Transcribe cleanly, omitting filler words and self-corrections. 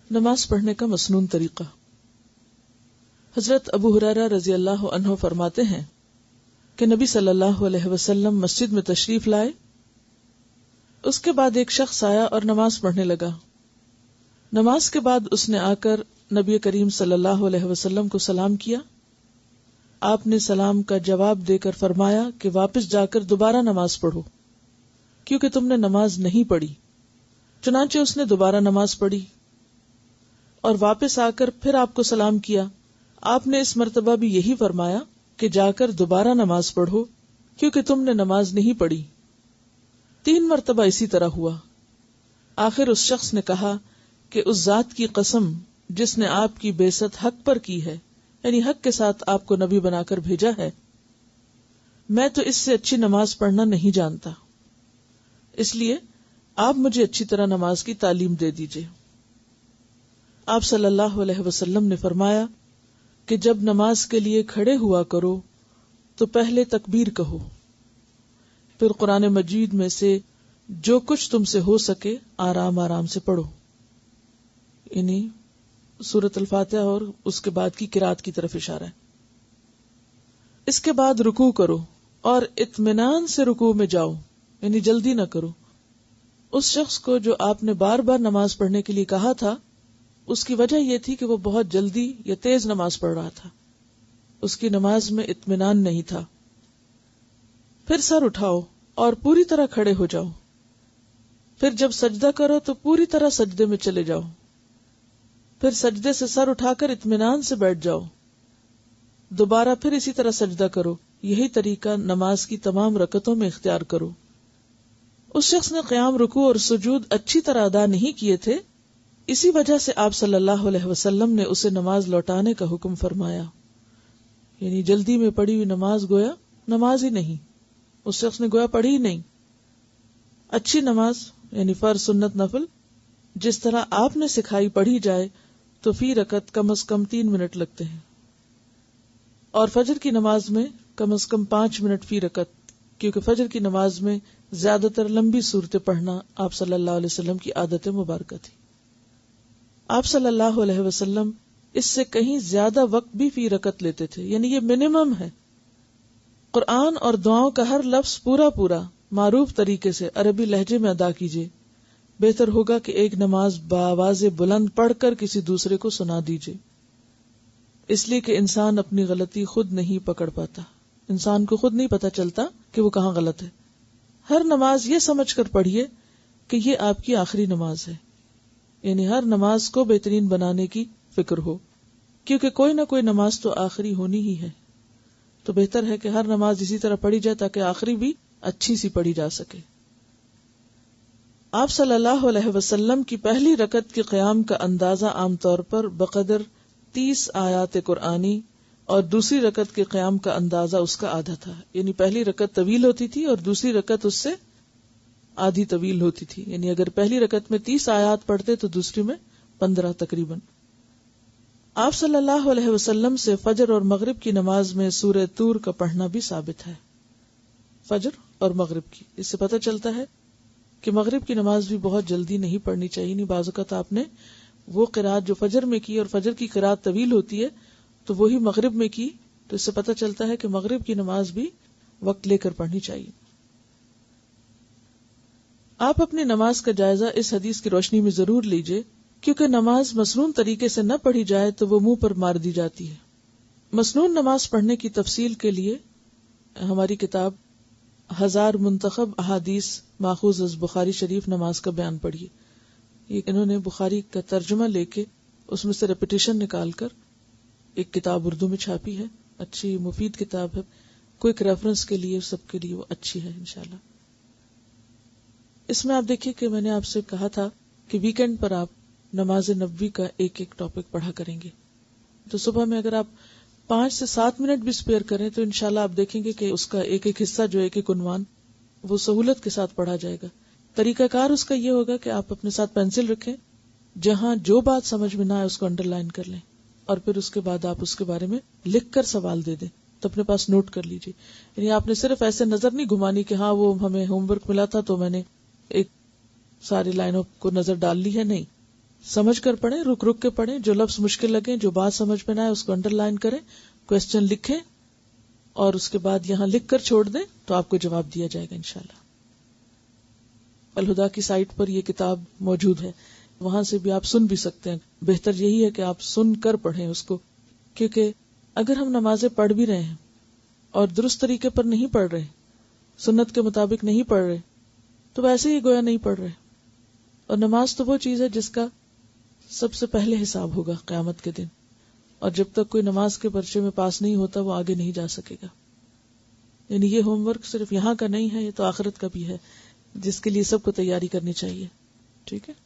نماز پڑھنے کا مسنون طریقہ۔ حضرت ابو ہریرہ رضی اللہ عنہ فرماتے ہیں کہ نبی صلی اللہ علیہ وسلم مسجد میں تشریف لائے، اس کے بعد ایک شخص آیا اور نماز پڑھنے لگا۔ نماز کے بعد اس نے آ کر نبی کریم صلی اللہ علیہ وسلم کو سلام کیا۔ آپ نے سلام کا جواب دے کر فرمایا کہ واپس جا کر دوبارہ نماز پڑھو، کیونکہ تم نے نماز نہیں پڑھی۔ چنانچہ اس نے دوبارہ نماز پڑھی اور واپس آ کر پھر آپ کو سلام کیا۔ آپ نے اس مرتبہ بھی یہی فرمایا کہ جا کر دوبارہ نماز پڑھو، کیونکہ تم نے نماز نہیں پڑھی۔ 3 مرتبہ اسی طرح ہوا۔ آخر اس شخص نے کہا کہ اس ذات کی قسم جس نے آپ کی بعثت حق پر کی ہے، یعنی حق کے ساتھ آپ کو نبی بنا کر بھیجا ہے، میں تو اس سے اچھی نماز پڑھنا نہیں جانتا، اس لیے آپ مجھے اچھی طرح نماز کی تعلیم دے دیجئے۔ آپ صلی اللہ علیہ وسلم نے فرمایا کہ جب نماز کے لیے کھڑے ہوا کرو تو پہلے تکبیر کہو، پھر قرآن مجید میں سے جو کچھ تم سے ہو سکے آرام آرام سے پڑھو، یعنی سورۃ الفاتحہ اور اس کے بعد کی قرات کی طرف اشارہ ہے۔ اس کے بعد رکوع کرو اور اطمینان سے رکوع میں جاؤ، یعنی جلدی نہ کرو۔ اس شخص کو جو آپ نے بار بار نماز پڑھنے کے لیے کہا تھا، اس کی وجہ یہ تھی کہ وہ بہت جلدی یا تیز نماز پڑھ رہا تھا، اس کی نماز میں اطمینان نہیں تھا۔ پھر سر اٹھاؤ اور پوری طرح کھڑے ہو جاؤ، پھر جب سجدہ کرو تو پوری طرح سجدے میں چلے جاؤ، پھر سجدے سے سر اٹھا کر اطمینان سے بیٹھ جاؤ، دوبارہ پھر اسی طرح سجدہ کرو۔ یہی طریقہ نماز کی تمام رکعتوں میں اختیار کرو۔ اس شخص نے قیام، رکوع اور سجود اچھی طرح ادا نہیں کیے تھے، اسی وجہ سے آپ صلی اللہ علیہ وسلم نے اسے نماز لوٹانے کا حکم فرمایا، یعنی جلدی میں پڑھی ہوئی نماز گویا نماز ہی نہیں، اس شخص نے گویا پڑھی ہی نہیں۔ اچھی نماز یعنی فرض، سنت، نفل جس طرح آپ نے سکھائی پڑھی جائے تو فی رکعت کم از کم 3 منٹ لگتے ہیں، اور فجر کی نماز میں کم از کم 5 منٹ فی رکعت، کیونکہ فجر کی نماز میں زیادہ تر لمبی صورتیں پڑھنا آپ صلی اللہ علیہ وسلم کی عادت مبارکہ تھی۔ آپ صلی اللہ علیہ وسلم اس سے کہیں زیادہ وقت بھی فی رکعت لیتے تھے، یعنی یہ منیمم ہے۔ قرآن اور دعاؤں کا ہر لفظ پورا پورا معروف طریقے سے عربی لہجے میں ادا کیجیے۔ بہتر ہوگا کہ ایک نماز بآواز بلند پڑھ کر کسی دوسرے کو سنا دیجیے، اس لیے کہ انسان اپنی غلطی خود نہیں پکڑ پاتا، انسان کو خود نہیں پتا چلتا کہ وہ کہاں غلط ہے۔ ہر نماز یہ سمجھ کر پڑھیے کہ یہ آپ کی آخری نماز ہے، یعنی ہر نماز کو بہترین بنانے کی فکر ہو، کیونکہ کوئی نہ کوئی نماز تو آخری ہونی ہی ہے، تو بہتر ہے کہ ہر نماز اسی طرح پڑھی جائے تاکہ آخری بھی اچھی سی پڑھی جا سکے۔ آپ صلی اللہ علیہ وسلم کی پہلی رکعت کے قیام کا اندازہ عام طور پر بقدر 30 آیات قرآنی اور دوسری رکعت کے قیام کا اندازہ اس کا آدھا تھا، یعنی پہلی رکعت طویل ہوتی تھی اور دوسری رکعت اس سے آدھی طویل ہوتی تھی، یعنی اگر پہلی رکعت میں 30 آیات پڑھتے تو دوسری میں 15 تقریباً۔ آپ صلی اللہ علیہ وسلم سے فجر اور مغرب کی نماز میں سورہ طور کا پڑھنا بھی ثابت ہے، فجر اور مغرب کی۔ اس سے پتہ چلتا ہے کہ مغرب کی نماز بھی بہت جلدی نہیں پڑھنی چاہیے، نہیں بعض اوقات آپ نے وہ قرات جو فجر میں کی اور فجر کی قرات طویل ہوتی ہے تو وہی مغرب میں کی، تو اس سے پتہ چلتا ہے کہ مغرب کی نماز بھی وقت لے کر پڑھنی چاہیے۔ آپ اپنی نماز کا جائزہ اس حدیث کی روشنی میں ضرور لیجئے، کیونکہ نماز مسنون طریقے سے نہ پڑھی جائے تو وہ منہ پر مار دی جاتی ہے۔ مسنون نماز پڑھنے کی تفصیل کے لیے ہماری کتاب 1000 منتخب احادیث ماخوذ از بخاری شریف نماز کا بیان پڑھیے، یہ انہوں نے بخاری کا ترجمہ لے کے اس میں سے ریپیٹیشن نکال کر ایک کتاب اردو میں چھاپی ہے، اچھی مفید کتاب ہے، کوئک ریفرنس کے لیے سب کے لیے وہ اچھی ہے انشاءاللہ۔ اس میں آپ دیکھیے کہ میں نے آپ سے کہا تھا کہ ویکینڈ پر آپ نماز نبوی کا ایک ایک ٹاپک پڑھا کریں گے، تو صبح میں اگر آپ 5 سے 7 منٹ بھی اسپیئر کریں تو انشاءاللہ آپ دیکھیں گے کہ اس کا ایک ایک حصہ جو ایک ایک عنوان وہ سہولت کے ساتھ پڑھا جائے گا۔ طریقہ کار اس کا یہ ہوگا کہ آپ اپنے ساتھ پینسل رکھیں، جہاں جو بات سمجھ میں نہ آئے اس کو انڈر لائن کر لیں، اور پھر اس کے بعد آپ اس کے بارے میں لکھ کر سوال دے دیں تو اپنے پاس نوٹ کر لیجئے۔ یعنی آپ نے صرف ایسے نظر نہیں گھمانی کہ ہاں وہ ہمیں ہوم ورک ملا تھا تو میں نے ایک ساری لائنوں کو نظر ڈال لی ہے، نہیں، سمجھ کر پڑھیں، رک رک کے پڑھیں، جو لفظ مشکل لگیں، جو بات سمجھ میں نہ آئے اس کو انڈر لائن کریں، کوسچن لکھیں اور اس کے بعد یہاں لکھ کر چھوڑ دیں تو آپ کو جواب دیا جائے گا انشاءاللہ۔ الہدا کی سائٹ پر یہ کتاب موجود ہے، وہاں سے بھی آپ سن بھی سکتے ہیں۔ بہتر یہی ہے کہ آپ سن کر پڑھیں اس کو، کیونکہ اگر ہم نمازیں پڑھ بھی رہے ہیں اور درست طریقے پر نہیں پڑھ رہے، سنت کے مطابق نہیں پڑھ رہے، تو ویسے ہی گویا نہیں پڑھ رہے۔ اور نماز تو وہ چیز ہے جس کا سب سے پہلے حساب ہوگا قیامت کے دن، اور جب تک کوئی نماز کے پرچے میں پاس نہیں ہوتا وہ آگے نہیں جا سکے گا۔ یعنی یہ ہوم ورک صرف یہاں کا نہیں ہے، یہ تو آخرت کا بھی ہے، جس کے لیے سب کو تیاری کرنی چاہیے۔ ٹھیک ہے۔